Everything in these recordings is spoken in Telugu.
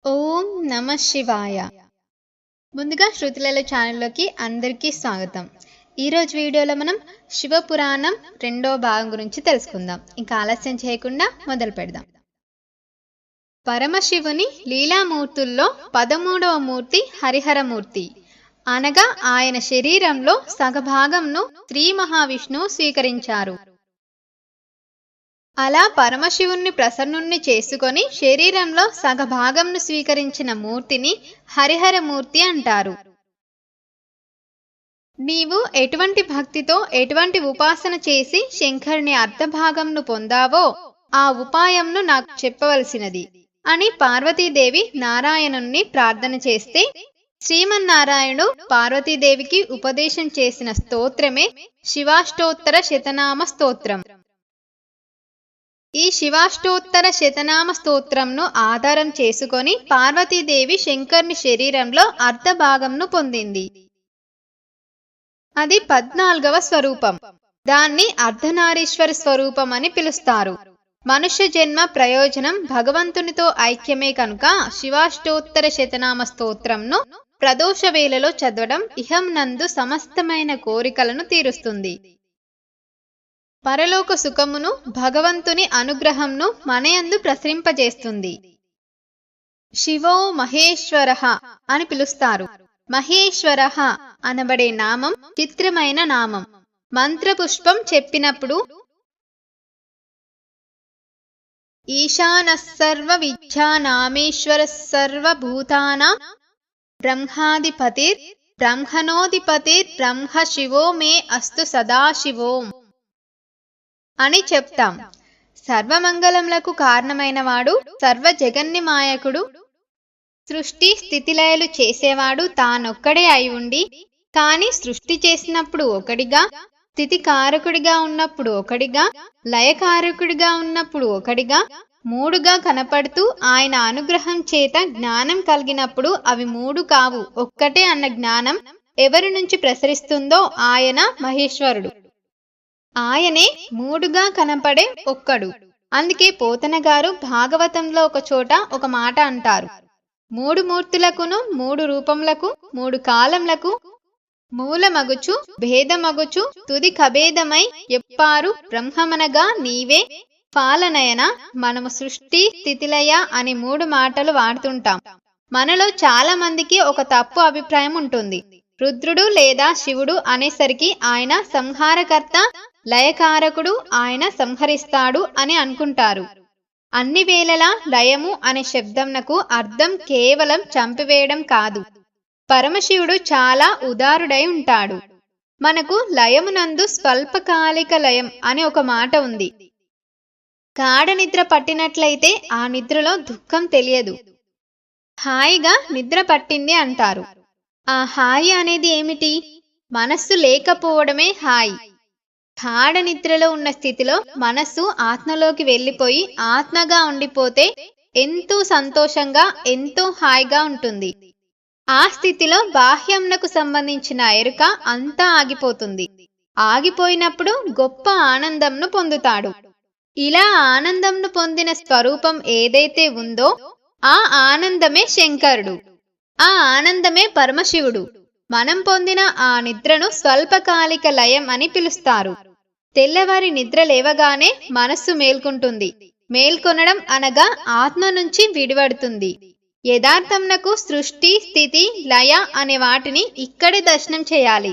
ఓం నమ శివాయ. ముందుగా శృతిలల ఛానల్లోకి అందరికీ స్వాగతం. ఈరోజు వీడియోలో మనం శివపురాణం 2వ భాగం గురించి తెలుసుకుందాం. ఇంకా ఆలస్యం చేయకుండా మొదలు పెడదాం. పరమశివుని లీలామూర్తుల్లో 13వ మూర్తి హరిహరమూర్తి. అనగా ఆయన శరీరంలో సగభాగంను శ్రీ మహావిష్ణువు స్వీకరించారు. అలా పరమశివుణ్ణి ప్రసన్నుణ్ణి చేసుకొని శరీరంలో సగభాగంను స్వీకరించిన మూర్తిని హరిహరమూర్తి అంటారు. నీవు ఎటువంటి భక్తితో ఎటువంటి ఉపాసన చేసి శంకరుని అర్ధభాగంను పొందావో ఆ ఉపాయంను నాకు చెప్పవలసినది అని పార్వతీదేవి నారాయణుణ్ణి ప్రార్థన చేస్తే శ్రీమన్నారాయణుడు పార్వతీదేవికి ఉపదేశం చేసిన స్తోత్రమే శివాష్టోత్తర శతనామ స్తోత్రం. ఈ శివాష్టోత్తర శతనామ స్తోత్రంను ఆధారం చేసుకొని పార్వతీదేవి శంకరుని శరీరంలో అర్ధభాగంను పొందింది. అది 14వ స్వరూపం. దాన్ని అర్ధనారీశ్వర స్వరూపం అని పిలుస్తారు. మనుష్య జన్మ ప్రయోజనం భగవంతునితో ఐక్యమే కనుక శివాష్టోత్తర శతనామ స్తోత్రంను ప్రదోష వేళలో చదవడం ఇహం నందు సమస్తమైన కోరికలను తీరుస్తుంది. పరలోక సుఖమును భగవంతుని అనుగ్రహంను మనయందు ప్రసరింపజేస్తుంది. శివో మహేశ్వరః అని పిలుస్తారు. మహేశ్వరః అనబడే నామం చిత్రమైన నామం. మంత్రపుష్పం చెప్పినప్పుడు ఈశానస్సర్వ విద్యానామేశ్వరః సర్వభూతానాం బ్రహ్మాధిపతిర్ బ్రహ్మణోధిపతిర్ బ్రహ్మ శివో మే అస్తు సదాశివోం అని చెప్తాం. సర్వమంగళములకు కారణమైనవాడు, సర్వ జగన్నిమాయకుడు, సృష్టి స్థితిలయలు చేసేవాడు తానొక్కడే అయి ఉండి, కాని సృష్టి చేసినప్పుడు ఒకడిగా, స్థితికారకుడిగా ఉన్నప్పుడు ఒకడిగా, లయకారకుడిగా ఉన్నప్పుడు ఒకడిగా, మూడుగా కనపడుతూ ఆయన అనుగ్రహం చేత జ్ఞానం కలిగినప్పుడు అవి మూడు కావు ఒక్కటే అన్న జ్ఞానం ఎవరి నుంచి ప్రసరిస్తుందో ఆయన మహేశ్వరుడు. ఆయనే మూడుగా కనపడే ఒక్కడు. అందుకే పోతన గారు భాగవతంలో ఒక చోట ఒక మాట అంటారు. మూడు మూర్తులకును మూడు రూపములకు మూడు కాలములకు మూలమగుచు భేదమగుచు తుది కభేదమై ఎప్పారు బ్రహ్మమనగా నీవే పాలనయన. మనము సృష్టి స్థితిలయ అని మూడు మాటలు వాడుతుంటాం. మనలో చాలా మందికి ఒక తప్పు అభిప్రాయం ఉంటుంది. రుద్రుడు లేదా శివుడు అనేసరికి ఆయన సంహారకర్త, లయకారకుడు, ఆయన సంహరిస్తాడు అని అనుకుంటారు. అన్ని వేళలా లయము అనే శబ్దంనకు అర్థం కేవలం చంపివేయడం కాదు. పరమశివుడు చాలా ఉదారుడై ఉంటాడు. మనకు లయమునందు స్వల్పకాలిక లయం అని ఒక మాట ఉంది. గాఢ నిద్ర పట్టినట్లయితే ఆ నిద్రలో దుఃఖం తెలియదు. హాయిగా నిద్ర పట్టింది అంటారు. ఆ హాయి అనేది ఏమిటి? మనస్సు లేకపోవడమే హాయి. గాఢ నిద్రలో ఉన్న స్థితిలో మనస్సు ఆత్మలోకి వెళ్ళిపోయి ఆత్మగా ఉండిపోతే ఎంతో సంతోషంగా ఎంతో హాయిగా ఉంటుంది. ఆ స్థితిలో బాహ్యంనకు సంబంధించిన ఎరుక అంతా ఆగిపోతుంది. ఆగిపోయినప్పుడు గొప్ప ఆనందంను పొందుతాడు. ఇలా ఆనందంను పొందిన స్వరూపం ఏదైతే ఉందో ఆ ఆనందమే శంకరుడు. ఆ ఆనందమే పరమశివుడు. మనం పొందిన ఆ నిద్రను స్వల్పకాలిక లయం అని పిలుస్తారు. తెల్లవారి నిద్ర లేవగానే మనస్సు మేల్కొంటుంది. మేల్కొనడం అనగా ఆత్మ నుంచి విడివడుతుంది. యథార్థంనకు సృష్టి స్థితి లయ అనే వాటిని ఇక్కడే దర్శనం చేయాలి.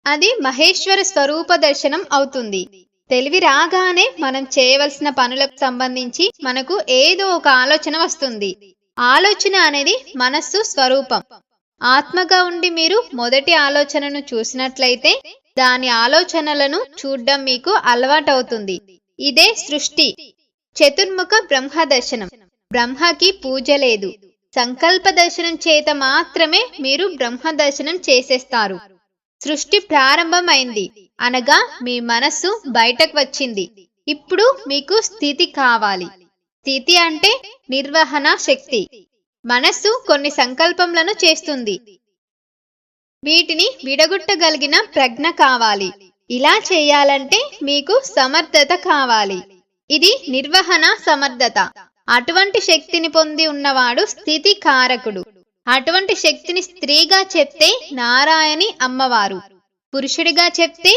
అది మహేశ్వర స్వరూప దర్శనం అవుతుంది. తెలివి రాగానే మనం చేయవలసిన పనులకు సంబంధించి మనకు ఏదో ఒక ఆలోచన వస్తుంది. ఆలోచన అనేది మనస్సు స్వరూపం. ఆత్మగా ఉండి మీరు మొదటి ఆలోచనను చూసినట్లయితే దాని ఆలోచనలను చూడ్డం మీకు అలవాటవుతుంది. ఇదే సృష్టి. చతుర్ముఖ బ్రహ్మ దర్శనం. బ్రహ్మకి పూజ లేదు. సంకల్ప దర్శనం చేత మాత్రమే మీరు బ్రహ్మ దర్శనం చేసేస్తారు. సృష్టి ప్రారంభమైంది అనగా మీ మనస్సు బయటకు వచ్చింది. ఇప్పుడు మీకు స్థితి కావాలి. స్థితి అంటే నిర్వహణ శక్తి. మనస్సు కొన్ని సంకల్పములను చేస్తుంది. వీటిని విడగొట్టగలిగిన ప్రజ్ఞ కావాలి. ఇలా చేయాలంటే మీకు సమర్థత కావాలి. ఇది నిర్వహణ సమర్థత. అటువంటి శక్తిని పొంది ఉన్నవాడు స్థితి కారకుడు. అటువంటి శక్తిని స్త్రీగా చెప్తే నారాయణి అమ్మవారు, పురుషుడిగా చెప్తే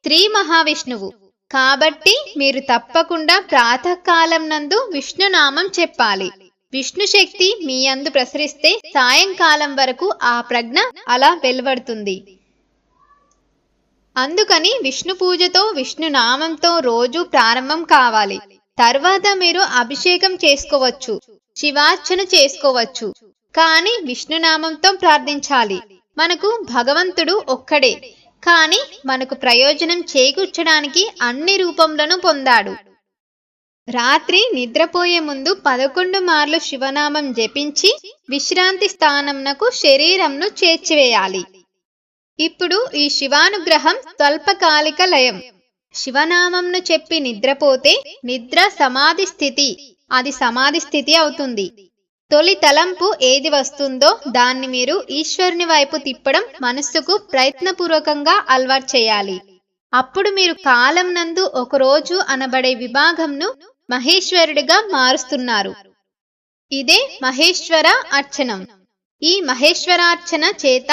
శ్రీ మహావిష్ణువు. కాబట్టి మీరు తప్పకుండా ప్రాతకాలం నందు విష్ణునామం చెప్పాలి. విష్ణు శక్తి మీ యందు ప్రసరిస్తే సాయంకాలం వరకు ఆ ప్రజ్ఞ అలా వెలువడుతుంది. అందుకని విష్ణు పూజతో విష్ణునామంతో రోజు ప్రారంభం కావాలి. తర్వాత మీరు అభిషేకం చేసుకోవచ్చు, శివార్చన చేసుకోవచ్చు, కానీ విష్ణునామంతో ప్రార్థించాలి. మనకు భగవంతుడు ఒక్కడే, కానీ మనకు ప్రయోజనం చేకూర్చడానికి అన్ని రూపంలను పొందాడు. రాత్రి నిద్రపోయే ముందు 11 మార్లు శివనామం జపించి విశ్రాంతి స్థానంనకు శరీరంను చేర్చివేయాలి. ఇప్పుడు ఈ శివానుగ్రహం స్వల్పకాలిక లయం. శివనామంను చెప్పి నిద్రపోతే నిద్ర సమాధి స్థితి, అది సమాధి స్థితి అవుతుంది. తొలి తలంపు ఏది వస్తుందో దాన్ని మీరు ఈశ్వరుని వైపు తిప్పడం మనస్సుకు ప్రయత్నపూర్వకంగా అలవాటు చేయాలి. అప్పుడు మీరు కాలం నందు ఒకరోజు అనబడే విభాగంను మహేశ్వరుడిగా మారుస్తున్నారు. ఇదే మహేశ్వర అర్చనం. ఈ మహేశ్వరార్చన చేత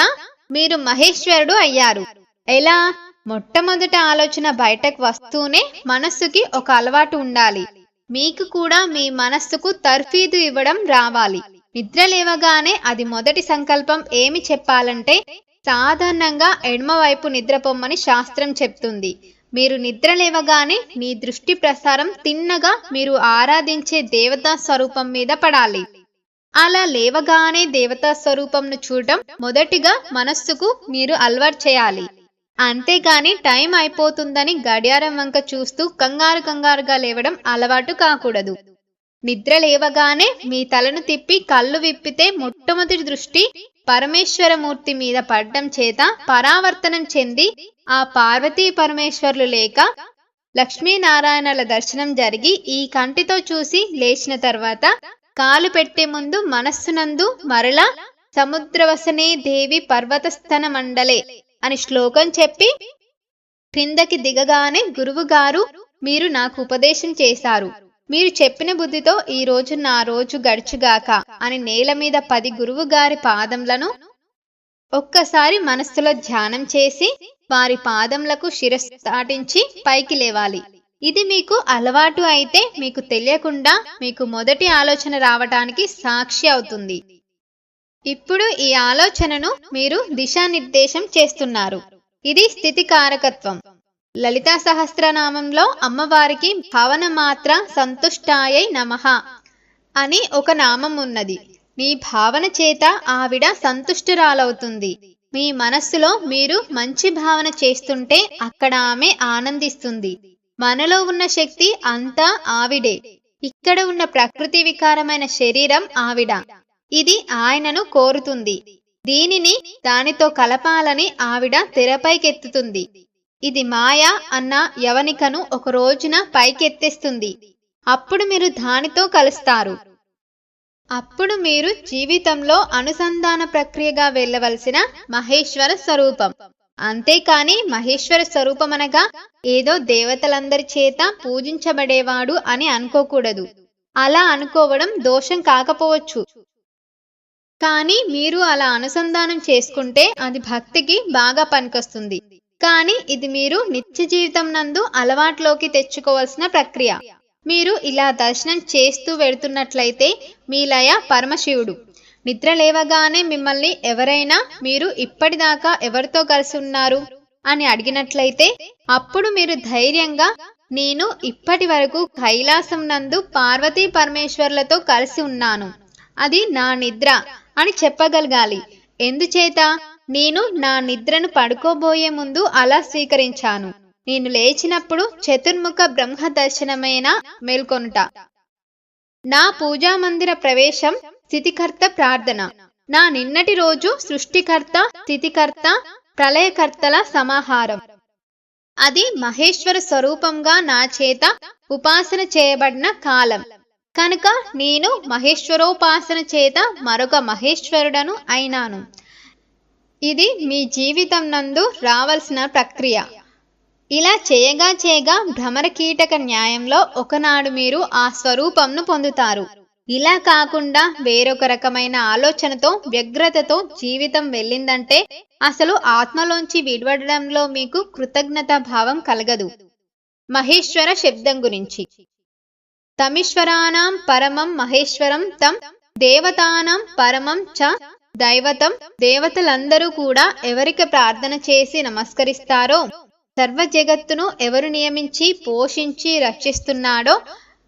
మీరు మహేశ్వరుడు అయ్యారు. ఎలా? మొట్టమొదట ఆలోచన బయటకు వస్తూనే మనస్సుకి ఒక అలవాటు ఉండాలి. మీకు కూడా మీ మనస్సుకు తర్ఫీదు ఇవ్వడం రావాలి. నిద్ర లేవగానే అది మొదటి సంకల్పం ఏమి చెప్పాలంటే, సాధారణంగా ఎడమవైపు నిద్రపోమ్మని శాస్త్రం చెప్తుంది. మీరు నిద్ర లేవగానే మీ దృష్టి ప్రసారం తిన్నగా మీరు ఆరాధించే దేవతా స్వరూపం మీద పడాలి. అలా లేవగానే దేవతా స్వరూపంను చూడటం మొదటిగా మనస్సుకు మీరు అలవాటు చేయాలి. అంతేగాని టైం అయిపోతుందని గడియారం వంక చూస్తూ కంగారుగా లేవడం అలవాటు కాకూడదు. నిద్ర లేవగానే మీ తలను తిప్పి కళ్ళు విప్పితే మొట్టమొదటి దృష్టి పరమేశ్వరమూర్తి మీద పడ్డం చేత పరావర్తనం చెంది ఆ పార్వతీ పరమేశ్వర్లు లేక లక్ష్మీనారాయణల దర్శనం జరిగి ఈ కంటితో చూసి లేచిన తర్వాత కాలు పెట్టే ముందు మనస్సునందు మరలా సముద్రవసనే దేవి పర్వతస్థన మండలే అని శ్లోకం చెప్పి క్రిందకి దిగగానే గురువు గారు మీరు నాకు ఉపదేశం చేశారు, మీరు చెప్పిన బుద్ధితో ఈ రోజు నా రోజు గడుచుగాక అని నేల మీద 10 గురువు గారి పాదములను ఒక్కసారి మనస్సులో ధ్యానం చేసి వారి పాదములకు శిరస్సు దాటించి పైకి లేవాలి. ఇది మీకు అలవాటు అయితే మీకు తెలియకుండా మీకు మొదటి ఆలోచన రావటానికి సాక్షి అవుతుంది. ఇప్పుడు ఈ ఆలోచనను మీరు దిశానిర్దేశం చేస్తున్నారు. ఇది స్థితి కారకత్వం. లలితా సహస్రనామంలో అమ్మవారికి భవన మాత్ర సంతుష్టాయై నమః అని ఒక నామం ఉన్నది. మీ భావన చేత ఆవిడ సంతుష్టురాలవుతుంది. మీ మనస్సులో మీరు మంచి భావన చేస్తుంటే అక్కడ ఆమె ఆనందిస్తుంది. మనలో ఉన్న శక్తి అంతా ఆవిడే. ఇక్కడ ఉన్న ప్రకృతి వికారమైన శరీరం ఆవిడ. ఇది ఆయనను కోరుతుంది. దీనిని దానితో కలపాలని ఆవిడ తెరపైకెత్తుతుంది. ఇది మాయ అన్న యవనికను ఒక రోజున పైకెత్తేస్తుంది. అప్పుడు మీరు దానితో కలుస్తారు. అప్పుడు మీరు జీవితంలో అనుసంధాన ప్రక్రియగా వెళ్ళవలసిన మహేశ్వర స్వరూపం. అంతేకాని మహేశ్వర స్వరూపం అనగా ఏదో దేవతలందరి చేత పూజించబడేవాడు అని అనుకోకూడదు. అలా అనుకోవడం దోషం కాకపోవచ్చు, కానీ మీరు అలా అనుసంధానం చేసుకుంటే అది భక్తికి బాగా పనికొస్తుంది. కానీ ఇది మీరు నిత్య జీవితం నందు అలవాట్లోకి తెచ్చుకోవాల్సిన ప్రక్రియ. మీరు ఇలా దర్శనం చేస్తూ వెడుతున్నట్లయితే మీ లయ పరమశివుడు. నిద్ర లేవగానే మిమ్మల్ని ఎవరైనా మీరు ఇప్పటిదాకా ఎవరితో కలిసి ఉన్నారు అని అడిగినట్లయితే అప్పుడు మీరు ధైర్యంగా నేను ఇప్పటి వరకు కైలాసం నందు పార్వతీ పరమేశ్వర్లతో కలిసి ఉన్నాను, అది నా నిద్ర అని చెప్పగలగాలి. ఎందుచేత? నేను నా నిద్రను పడుకోబోయే ముందు అలా స్వీకరించాను. నేను లేచినప్పుడు చతుర్ముఖ బ్రహ్మ దర్శనమైన మేల్కొనుట. నా పూజా మందిర ప్రవేశం స్థితికర్త ప్రార్థన. నా నిన్నటి రోజు సృష్టికర్త, స్థితికర్త, ప్రళయకర్తల సమాహారం. అది మహేశ్వర స్వరూపంగా నా చేత ఉపాసన చేయబడిన కాలం కనుక నేను మహేశ్వరోపాసన చేత మరొక మహేశ్వరుడను అయినాను. ఇది మీ జీవితం నందు రావాల్సిన ప్రక్రియ. ఇలా చేయగా భ్రమర కీటక న్యాయంలో ఒకనాడు మీరు ఆ స్వరూపంను పొందుతారు. ఇలా కాకుండా వేరొక రకమైన ఆలోచనతో వ్యగ్రతతో జీవితం వెళ్ళిందంటే అసలు ఆత్మలోంచి విడివడడంలో మీకు కృతజ్ఞతా భావం కలగదు. మహేశ్వర శబ్దం గురించి. తమీశ్వరానాం పరమం మహేశ్వరం తం దేవతానాం పరమం చ దైవతం. దేవతలందరూ కూడా ఎవరికి ప్రార్థన చేసి నమస్కరిస్తారో, సర్వ జగత్తును ఎవరు నియమించి పోషించి రక్షిస్తున్నాడో,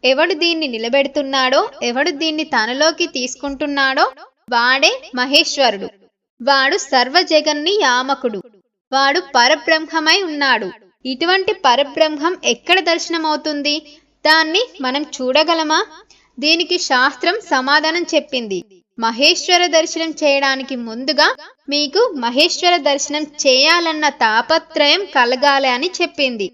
ఎవడు దీన్ని నిలబెడుతున్నాడో, ఎవడు దీన్ని తనలోకి తీసుకుంటున్నాడో వాడే మహేశ్వరుడు. వాడు సర్వ జగన్ని యామకుడు. వాడు పరబ్రహ్మమై ఉన్నాడు. ఇటువంటి పరబ్రహ్మం ఎక్కడ దర్శనమవుతుంది? దాన్ని మనం చూడగలమా? దీనికి శాస్త్రం సమాధానం చెప్పింది. మహేశ్వర దర్శనం చేయడానికి ముందుగా మీకు మహేశ్వర దర్శనం చేయాలన్న తాపత్రయం కలగాలి అని చెప్పింది.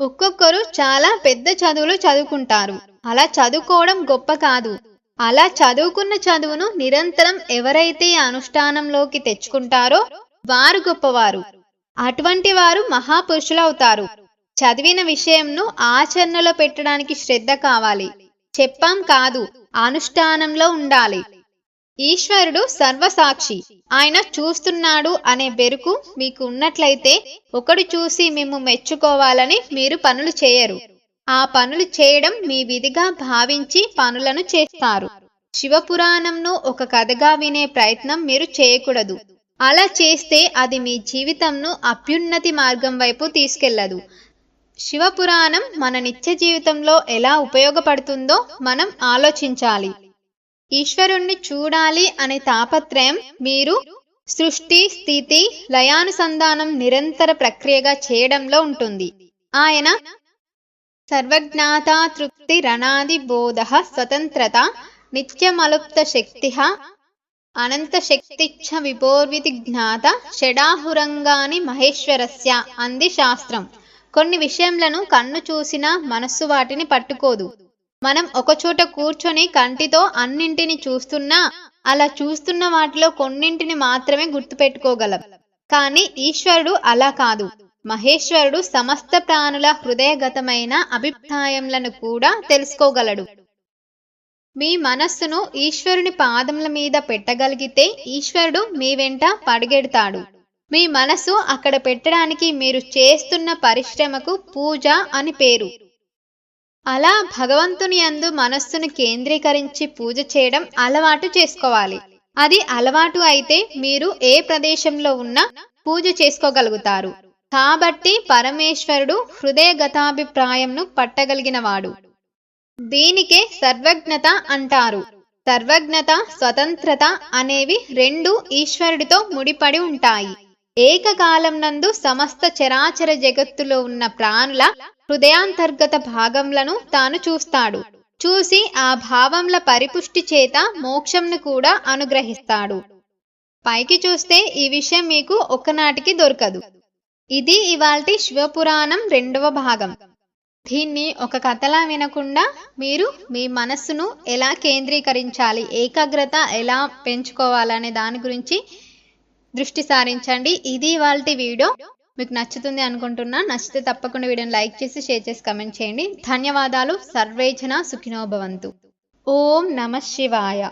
ఒక్కొక్కరు చాలా పెద్ద చదువులు చదువుకుంటారు. అలా చదువుకోవడం గొప్ప కాదు. అలా చదువుకున్న చదువును నిరంతరం ఎవరైతే అనుష్ఠానంలోకి తెచ్చుకుంటారో వారు గొప్పవారు. అటువంటి వారు మహాపురుషులవుతారు. చదివిన విషయంను ఆచరణలో పెట్టడానికి శ్రద్ధ కావాలి. చెప్పాం కాదు, అనుష్ఠానంలో ఉండాలి. ఈశ్వరుడు సర్వసాక్షి. ఆయన చూస్తున్నాడు అనే బెరుకు మీకు ఉన్నట్లయితే ఒకడు చూసి మిమ్ము మెచ్చుకోవాలని మీరు పనులు చేయరు. ఆ పనులు చేయడం మీ విధిగా భావించి పనులను చేస్తారు. శివపురాణంను ఒక కథగా వినే ప్రయత్నం మీరు చేయకూడదు. అలా చేస్తే అది మీ జీవితంను అభ్యున్నతి మార్గం వైపు తీసుకెళ్లదు. శివపురాణం మన నిత్య జీవితంలో ఎలా ఉపయోగపడుతుందో మనం ఆలోచించాలి. ఈశ్వరుణ్ణి చూడాలి అనే తాపత్రయం మీరు సృష్టి స్థితి లయానుసంధానం నిరంతర ప్రక్రియగా చేయడంలో ఉంటుంది. ఆయన సర్వజ్ఞాత తృప్తి రణాది బోధ స్వతంత్రత నిత్యమలుప్త శక్తి అనంత శక్తిచ్చ విభోర్వితి జ్ఞాత షడాహురంగాని మహేశ్వరస్య అంది శాస్త్రం. కొన్ని విషయములను కన్ను చూసినా మనస్సు వాటిని పట్టుకోదు. మనం ఒకచోట కూర్చొని కంటితో అన్నింటిని చూస్తున్నా అలా చూస్తున్న వాటిలో కొన్నింటిని మాత్రమే గుర్తుపెట్టుకోగలం. కానీ ఈశ్వరుడు అలా కాదు. మహేశ్వరుడు సమస్త ప్రాణుల హృదయగతమైన అభిప్రాయములను కూడా తెలుసుకోగలడు. మీ మనస్సును ఈశ్వరుని పాదముల మీద పెట్టగలిగితే ఈశ్వరుడు మీ వెంట పరుగెడతాడు. మీ మనసు అక్కడ పెట్టడానికి మీరు చేస్తున్న పరిశ్రమకు పూజ అని పేరు. అలా భగవంతుని యందు మనస్సును కేంద్రీకరించి పూజ చేయడం అలవాటు చేసుకోవాలి. అది అలవాటు అయితే మీరు ఏ ప్రదేశంలో ఉన్నా పూజ చేసుకోగలుగుతారు. కాబట్టి పరమేశ్వరుడు హృదయగతాభిప్రాయంను పట్టగలిగినవాడు. దీనికే సర్వజ్ఞత అంటారు. సర్వజ్ఞత స్వతంత్రత అనేవి రెండు ఈశ్వరుడితో ముడిపడి ఉంటాయి. ఏకకాలం నందు సమస్త చరాచర జగత్తులో ఉన్న ప్రాణుల హృదయాంతర్గత భాగంలను తాను చూస్తాడు. చూసి ఆ భావంల పరిపుష్టి చేత మోక్షంను కూడా అనుగ్రహిస్తాడు. పైకి చూస్తే ఈ విషయం మీకు ఒకనాటికి దొరకదు. ఇది ఇవాల్టి శివపురాణం 2వ భాగం. దీన్ని ఒక కథలా వినకుండా మీరు మీ మనస్సును ఎలా కేంద్రీకరించాలి, ఏకాగ్రత ఎలా పెంచుకోవాలనే దాని గురించి దృష్టి సారించండి. ఇది ఇవాల్టి వీడియో. మీకు నచ్చుతుంది అనుకుంటున్నా. నచ్చితే తప్పకుండా వీడియోని లైక్ చేసి షేర్ చేసి కమెంట్ చేయండి. ధన్యవాదాలు. సర్వేజన సుఖినో భవంతు. ఓం నమః శివాయ.